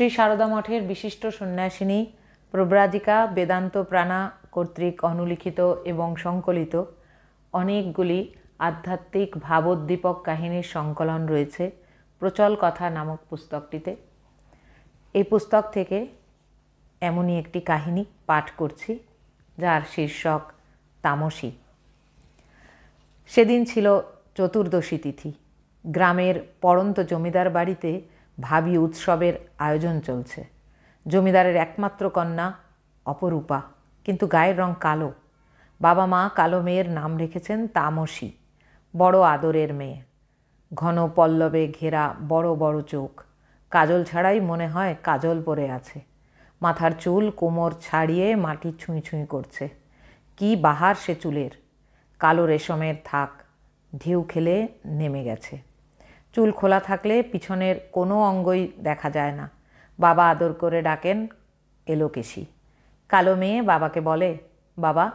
শ্রী সারদা মঠের বিশিষ্ট সন্ন্যাসিনী প্রব্রাজিকা বেদান্ত প্রাণা কর্তৃক অনুলিখিত এবং সংকলিত অনেকগুলি আধ্যাত্মিক ভাবোদ্দীপক কাহিনীর সংকলন রয়েছে প্রচল কথা নামক পুস্তকটিতে। এই পুস্তক থেকে এমনই একটি কাহিনী পাঠ করছি, যার শীর্ষক তামসী। সেদিন ছিল চতুর্দশী তিথি। গ্রামের পড়ন্ত জমিদার বাড়িতে ভাবী উৎসবের আয়োজন চলছে। জমিদারের একমাত্র কন্যা অপরূপা, কিন্তু গায়ের রং কালো। বাবা মা কালো মেয়ের নাম রেখেছেন তামসী, বড় আদরের মেয়ে। ঘন পল্লবে ঘেরা বড় বড় চোখ, কাজল ছাড়াই মনে হয় কাজল পরে আছে। মাথার চুল কোমর ছাড়িয়ে মাটি ছুঁই ছুঁই করছে। কি বাহার সে চুলের! কালো রেশমের থাক ঢেউ খেলে নেমে গেছে। চুল খোলা থাকলে পিছনের কোনো অঙ্গই দেখা যায় না। বাবা আদর করে ডাকেন এলোকেশী। কালো মেয়ে বাবাকে বলে, বাবা,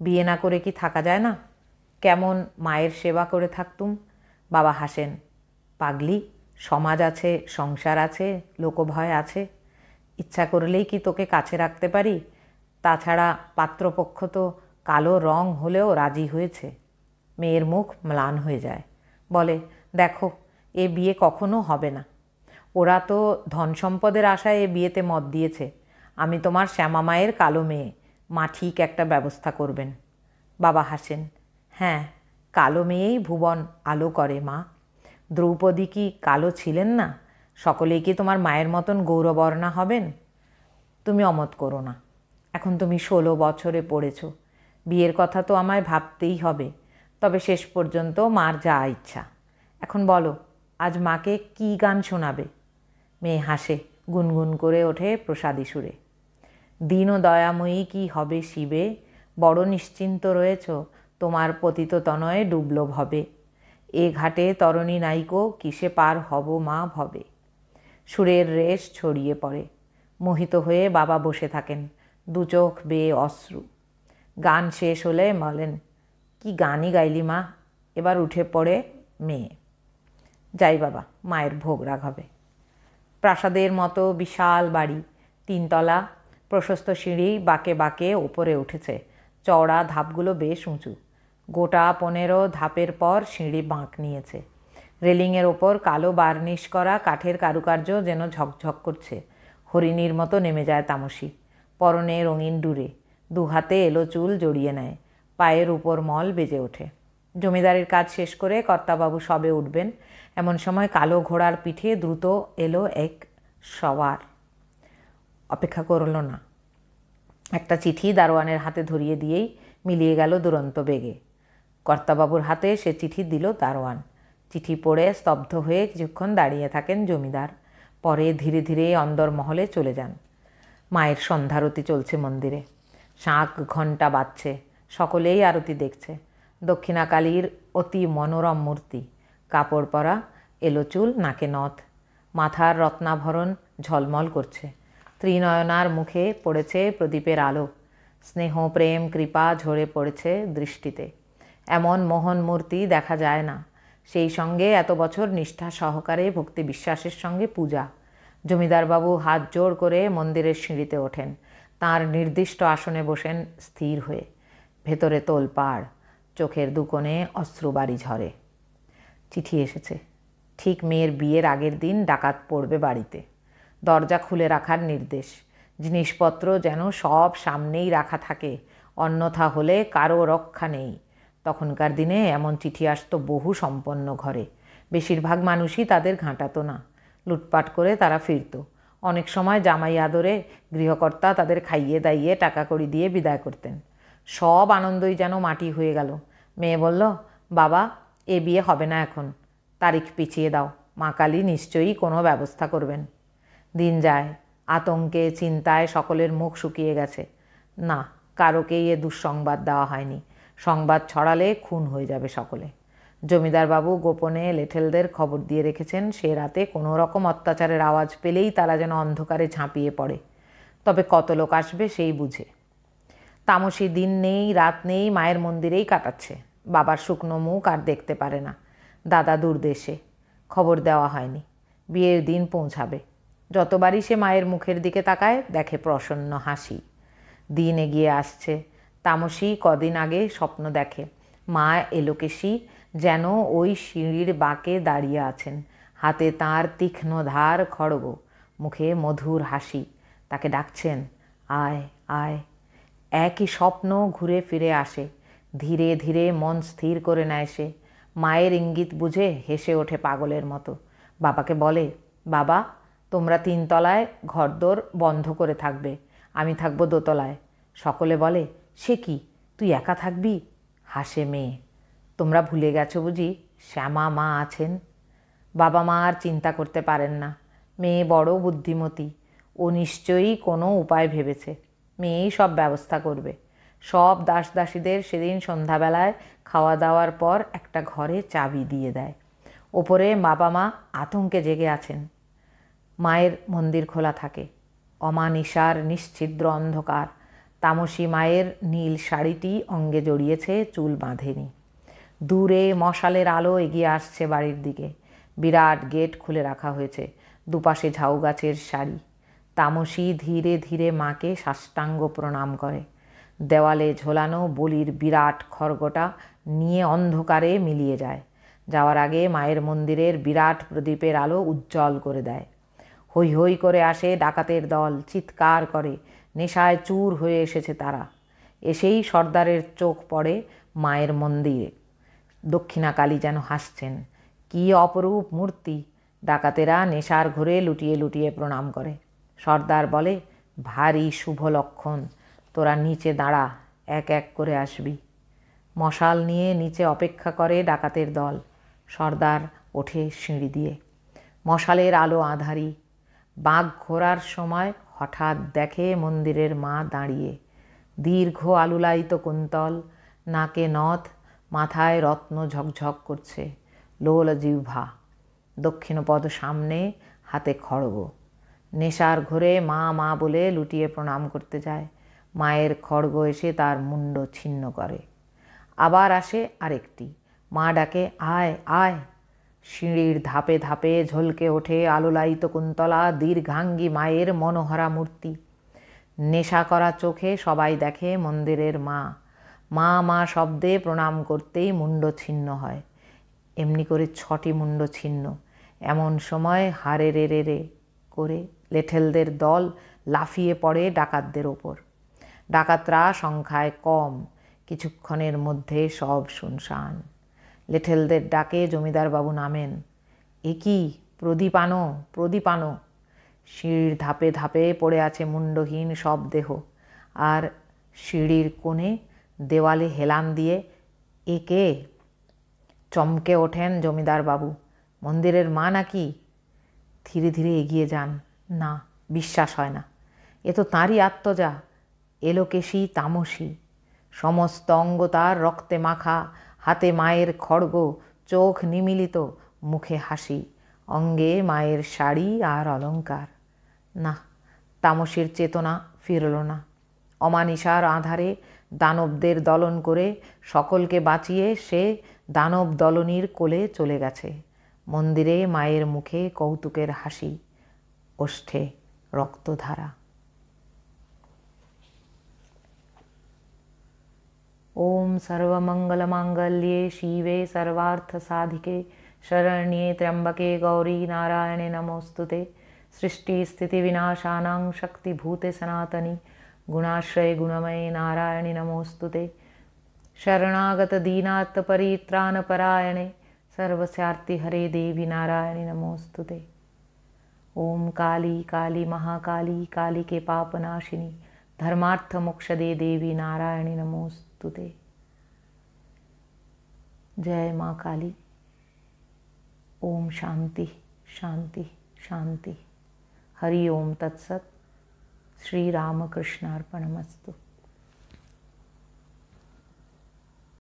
বিয়ে না করে কি থাকা যায় না? কেমন মায়ের সেবা করে থাকতুম। বাবা হাসেন, পাগলি, সমাজ আছে, সংসার আছে, লোকভয় আছে। ইচ্ছা করলেই কি তোকে কাছে রাখতে পারি? তাছাড়া পাত্রপক্ষ তো কালো রং হলেও রাজি হয়েছে। মেয়ের মুখ ম্লান হয়ে যায়, বলে, দেখো, এ বিয়ে কখনো হবে না। ওরা তো ধন সম্পদের আশায় এ বিয়েতে মত দিয়েছে। আমি তোমার শ্যামা মায়ের কালো মেয়ে, মা ঠিক একটা ব্যবস্থা করবেন। বাবা হাসেন, হ্যাঁ, কালো মেয়েই ভুবন আলো করে মা। দ্রৌপদী কি কালো ছিলেন না? সকলেই কি তোমার মায়ের মতন গৌরবর্ণা হবেন? তুমি অমত করো না। এখন তুমি 16 বছরে পড়েছ। বিয়ের কথা তো আমায় ভাবতেই হবে। তবে শেষ পর্যন্ত মার যা ইচ্ছা। এখন বলো, আজ মাকে কি গান শোনাবে? মেয়ে হাসে, গুনগুন করে ওঠে প্রসাদী সুরে। দীন ও দয়াময়ী কি হবে শিবে, বড় নিশ্চিন্ত রয়েছ, তোমার পতিত তনয়ে ডুবল ভবে। এ ঘাটে তরণী নাইকো, কিসে পার হব মা ভবে। সুরের রেশ ছড়িয়ে পড়ে। মোহিত হয়ে বাবা বসে থাকেন, দু চোখ বেয়ে অশ্রু। গান শেষ হলে বলেন, কি গানই গাইলি মা। এবার উঠে পড়ে মেয়ে। যাই বাবা, মায়ের ভোগ রাগ হবে। প্রাসাদের মতো বিশাল বাড়ি, 3 তলা, প্রশস্ত সিঁড়ি বাঁকে বাঁকে ওপরে উঠেছে। চওড়া ধাপগুলো বেশ উঁচু। গোটা 15 ধাপের পর সিঁড়ি বাঁক নিয়েছে। রেলিংয়ের ওপর কালো বার্নিশ করা কাঠের কারুকার্য যেন ঝকঝক করছে। হরিণীর মতো নেমে যায় তামসী। পরনে রঙিন ডুরে, 2 হাতে এলো চুল জড়িয়ে নেয়। পায়ের উপর মল বেজে ওঠে। জমিদারের কাজ শেষ করে কর্তাবাবু সবে উঠবেন, এমন সময় কালো ঘোড়ার পিঠে দ্রুত এলো এক সওয়ার। অপেক্ষা করল না। একটা চিঠি দারোয়ানের হাতে ধরিয়ে দিয়েই মিলিয়ে গেল দুরন্ত বেগে। কর্তাবাবুর হাতে সে চিঠি দিল দারোয়ান। চিঠি পড়ে স্তব্ধ হয়ে কিছুক্ষণ দাঁড়িয়ে থাকেন জমিদার। পরে ধীরে ধীরে অন্দরমহলে চলে যান। মায়ের সন্ধ্যারতি চলছে মন্দিরে। শাঁখ ঘণ্টা বাজছে। সকলেই আরতি দেখছে। দক্ষিণাকালীর অতি মনোরম মূর্তি। কাপড় পরা, এলো চুল, নাকে নথ, মাথার রত্নাভরণ ঝলমল করছে। ত্রিনয়নার মুখে পড়েছে প্রদীপের আলো। স্নেহ, প্রেম, কৃপা ঝরে পড়েছে দৃষ্টিতে। এমন মোহন মূর্তি দেখা যায় না। সেই সঙ্গে এত বছর নিষ্ঠা সহকারে ভক্তি বিশ্বাসের সঙ্গে পূজা। জমিদারবাবু হাত জোড় করে মন্দিরের সিঁড়িতে ওঠেন। তাঁর নির্দিষ্ট আসনে বসেন স্থির হয়ে। ভেতরে তোলপাড়, চোখের দুকোণে অশ্রুবারি ঝরে। চিঠি এসেছে। ঠিক মেয়ের বিয়ের আগের দিন ডাকাত পড়বে বাড়িতে। দরজা খুলে রাখার নির্দেশ। জিনিসপত্র যেন সব সামনেই রাখা থাকে, অন্যথা হলে কারো রক্ষা নেই। তখনকার দিনে এমন চিঠি আসতো বহু সম্পন্ন ঘরে। বেশিরভাগ মানুষই তাদের ঘাঁটাতো না। লুটপাট করে তারা ফিরত। অনেক সময় জামাই আদরে গৃহকর্তা তাদের খাইয়ে দাইয়ে টাকা কড়ি দিয়ে বিদায় করতেন। সব আনন্দই যেন মাটি হয়ে গেল। মেয়ে বলল, বাবা, এ বিয়ে হবে না এখন। তারিখ পিছিয়ে দাও। মা কালী নিশ্চয়ই কোনো ব্যবস্থা করবেন। দিন যায়। আতঙ্কে চিন্তায় সকলের মুখ শুকিয়ে গেছে। না, কারোকেই এ দুঃসংবাদ দেওয়া হয়নি। সংবাদ ছড়ালে খুন হয়ে যাবে সকলে। জমিদারবাবু গোপনে লেঠেলদের খবর দিয়ে রেখেছেন, সে রাতে কোনো রকম অত্যাচারের আওয়াজ পেলেই তারা যেন অন্ধকারে ঝাঁপিয়ে পড়ে। তবে কত লোক আসবে সেই বুঝে। তামসী দিন নেই রাত নেই মায়ের মন্দিরেই কাটাচ্ছে। বাবার শুকনো মুখ আর দেখতে পারে না। দাদা দূর দেশে, খবর দেওয়া হয়নি। বিয়ের দিন পৌঁছাবে। যতবারই সে মায়ের মুখের দিকে তাকায় দেখে প্রসন্ন হাসি। দিন এগিয়ে আসছে। তামসী কদিন আগে স্বপ্ন দেখে মা এলোকেশী যেন ওই সিঁড়ির বাঁকে দাঁড়িয়ে আছেন, হাতে তাঁর তীক্ষ্ণ ধার খড়গ, মুখে মধুর হাসি। তাকে ডাকছেন, আয় আয়। একই স্বপ্ন ঘুরে ফিরে আসে। ধীরে ধীরে মন স্থির করে নেয় সে। মায়ের ইঙ্গিত বুঝে হেসে ওঠে পাগলের মতো। বাবাকে বলে, বাবা তোমরা 3 তলায় ঘরদোর বন্ধ করে থাকবে, আমি থাকবো 2 তলায়। সকলে বলে, সে কি, তুই একা থাকবি? হাসে মেয়ে, তোমরা ভুলে গেছো বুঝি শ্যামা মা আছেন। বাবা মা আর চিন্তা করতে পারেন না। মেয়ে বড় বুদ্ধিমতী, ও নিশ্চয়ই কোনো উপায় ভেবেছে। মেয়েই সব ব্যবস্থা করবে। সব দাসদাসীদের সেদিন সন্ধ্যাবেলায় খাওয়া দাওয়ার পর একটা ঘরে চাবি দিয়ে দেয়। ওপরে বাবা মা আতঙ্কে জেগে আছেন। মায়ের মন্দির খোলা থাকে। অমানিসার নিশ্ছিদ্র অন্ধকার। তামসী মায়ের নীল শাড়িটি অঙ্গে জড়িয়েছে, চুল বাঁধেনি। দূরে মশালের আলো এগিয়ে আসছে বাড়ির দিকে। বিরাট গেট খুলে রাখা হয়েছে, দুপাশে ঝাউ গাছের সারি। তামসী ধীরে ধীরে মাকে সাষ্টাঙ্গ প্রণাম করে। দেওয়ালে ঝোলানো বলির বিরাট খড়গটা নিয়ে অন্ধকারে মিলিয়ে যায়। যাওয়ার আগে মায়ের মন্দিরের বিরাট প্রদীপের আলো উজ্জ্বল করে দেয়। হৈ হৈ করে আসে ডাকাতের দল, চিৎকার করে। নেশায় চুর হয়ে এসেছে তারা। এসেই সর্দারের চোখ পড়ে মায়ের মন্দিরে। দক্ষিণাকালী যেন হাসছেন। কি অপরূপ মূর্তি! ডাকাতেরা নেশার ঘোরে লুটিয়ে লুটিয়ে প্রণাম করে। সর্দার বলে, ভারী শুভ লক্ষণ, তোরা নিচে দাঁড়া, এক এক করে আসবি। মশাল নিয়ে নিচে অপেক্ষা করে ডাকাতের দল। সর্দার ওঠে সিঁড়ি দিয়ে। মশালের আলো আঁধারি। বাঘ ঘোরার সময় হঠাৎ দেখে মন্দিরের মা দাঁড়িয়ে। দীর্ঘ আলুলায়িত কুন্তল, নাকে নথ, মাথায় রত্ন ঝকঝক করছে, লোল জিহ্বা। দক্ষিণপদ সামনে, হাতে খড়গ। নেশার ঘোরে মা মা বলে লুটিয়ে প্রণাম করতে যায়। মায়ের খড়গ এসে তার মুন্ড ছিন্ন করে। আবার আসে আরেকটি। মা ডাকে, আয় আয়। সিঁড়ির ধাপে ধাপে ঝলকে ওঠে আলোলায়িত কুন্তলা দীর্ঘাঙ্গী মায়ের মনোহরা মূর্তি। নেশা করা চোখে সবাই দেখে মন্দিরের মা। মা মা শব্দে প্রণাম করতেই মুন্ড ছিন্ন হয়। এমনি করে 6টি মুন্ড ছিন্ন। এমন সময় হারে রে রে রে করে লেঠেলদের দল লাফিয়ে পড়ে ডাকাতদের ওপর। ডাকাতরা সংখ্যায় কম। কিছুক্ষণের মধ্যে সব শুনশান। লেঠেলদের ডাকে জমিদারবাবু নামেন। এ কি, প্রদীপ আনো, প্রদীপ আনো। সিঁড়ির ধাপে ধাপে পড়ে আছে মুন্ডহীন সব দেহ। আর সিঁড়ির কোণে দেওয়ালে হেলান দিয়ে, এ কে? চমকে ওঠেন জমিদারবাবু। মন্দিরের মা নাকি? ধীরে ধীরে এগিয়ে যান। না, বিশ্বাস হয় না। এ তো তাঁরই আত্মজা, এলোকেশী তামসী। সমস্ত অঙ্গ তার রক্তে মাখা, হাতে মায়ের খড়গ, চোখ নিমিলিত, মুখে হাসি, অঙ্গে মায়ের শাড়ি আর অলঙ্কার। না, তামসীর চেতনা ফিরল না। অমানিসার আঁধারে দানবদের দলন করে সকলকে বাঁচিয়ে সে দানব দলনীর কোলে চলে গেছে। মন্দিরে মায়ের মুখে কৌতুকের হাসি, ওষ্ঠে রক্তধারা। ओम सर्वमंगलमांगल्ये शिवे सर्वार्थसाधिके शरण्ये त्र्यंबके गौरी नारायणे नमोस्तुते। सृष्टिस्थितिविनाशानां शक्तिभूते सनातनी गुणाश्रये गुणमये नारायणि नमोस्तुते। शरणागतदीनार्तपरित्राणपरायणे सर्वस्यार्ति हरे देवी नारायणि नमोस्तुते। ओम काली काली महाकाली कालिके पापनाशिनी धर्मार्थ मोक्षदे देवी नारायणि नमोस्तुते। जय माँ काली। ओम शांति शांति शांति। हरि ओम तत्सत। श्री रामकृष्णार्पणमस्तु।